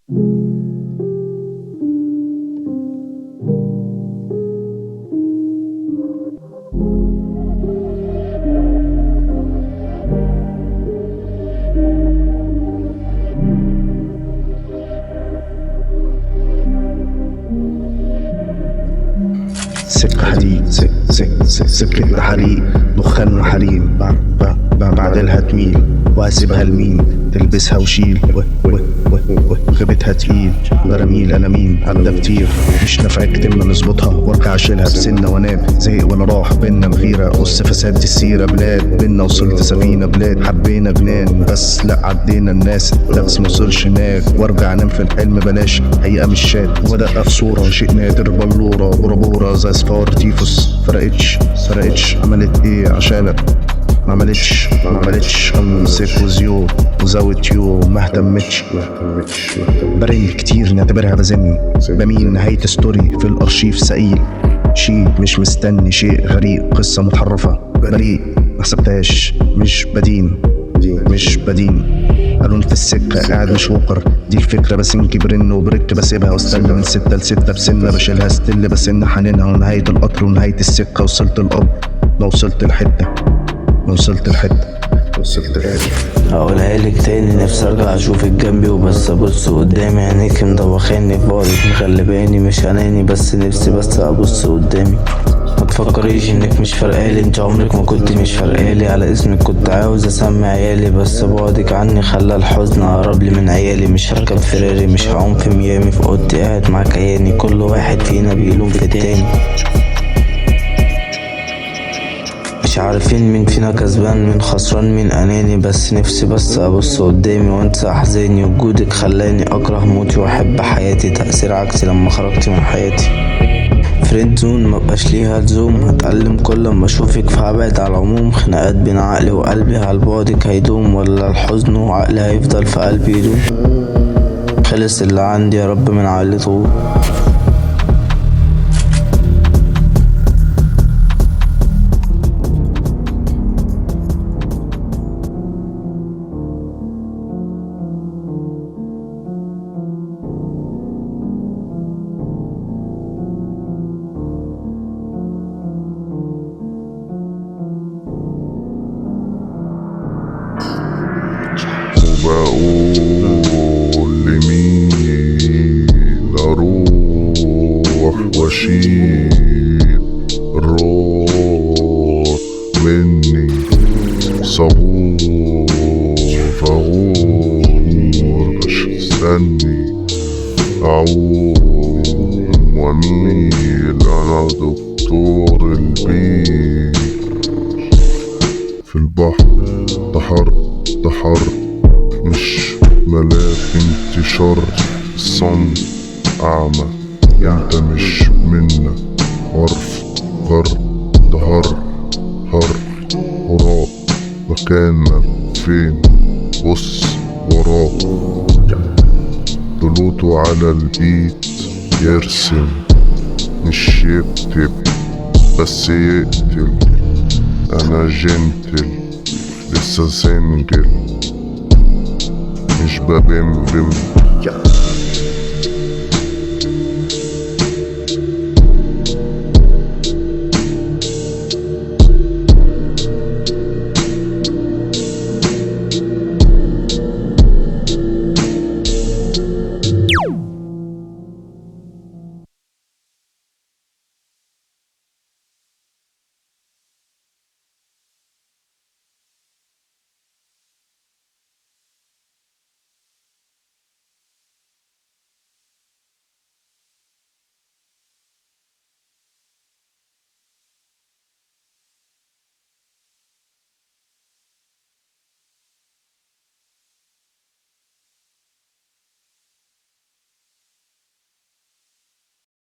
سكة حديد، سكة حريق، دخان وحريم. بعدلها تميل واسيبها لمين، تلبسها وشيل وجبتها تقيل. براميل انا مين عدى كتير، مش نافع كتمنا نظبطها وارجع اشيلها بسنة وانام. زهق وانا راح بينا الغيرة، قص فساد السيرة. بلاد بينا وصلت سفينة، بلاد حبينا جنان بس لا عدينا الناس. لبس موصلش هناك وارجع انام في الحلم، بلاش حقيقة مش شات. ودقة في صورة شيء نادر، بلورة بربورة زي صفار تيفوس. فرقتش عملت ايه عشانك؟ ما عملتش امسك وزيو وزاوت يو ما اهتمتش. برن كتير نعتبرها بزني، بمين نهاية ستوري في الارشيف سئيل. شيء مش مستني شيء غريب، قصة متحرفة بريء ما حسبتهاش. مش بدين قالون في السكة قاعد مش وقر. دي الفكرة بسنكي برن وبرك بسيبها واستنى من 6 ل6 بسنة بشيلها ستيل بسن حنينها. ونهاية القطر ونهاية السكة وصلت القبر. ما وصلت الحتة هقولها لك تاني، نفسي ارجع اشوفك جنبي وبس ابص قدامي. عينيك مدوخاني في بعدك مغلباني، مش اناني بس نفسي بس ابص قدامي. ما تفكريش انك مش فارقالي، انت عمرك ما كنت مش فارقالي. على اسمك كنت عاوز اسمي عيالي، بس بعدك عني خلى الحزن اقرب لي من عيالي. مش هركب فراري، مش هعوم في ميامي، في اوضتي قاعد مع كياني. كل واحد فينا بيلوم في التاني، مش عارفين مين فينا كسبان مين خسران مين اناني. بس نفسي بس ابص قدامي وانسى احزاني. وجودك خلاني اكره موتي واحب حياتي. تأثير عكسي لما خرجتي من حياتي. فريند زون مبقاش ليها لزوم، هتألم كل ما اشوفك فهبعد على العموم. خناقات بين عقلي وقلبي، هل بعدك هيدوم ولا الحزن وعقلي هيفضل في قلبي يدوم؟ خلص اللي عندي يا رب من عقلي طول. وبقول لمين اروح واشيل الروح مني. صبور فغور مش استني اعود واميل. انا دكتور البيت في البحر. تحرك مش ملاك انتشار. الصمت أعمى انت مش منا. غرف غرب هراء مكانك فين؟ بص وراك. طلوته على البيت يرسم مش يكتب بس يقتل. انا جنتل لسه سنجل مش ببمبم.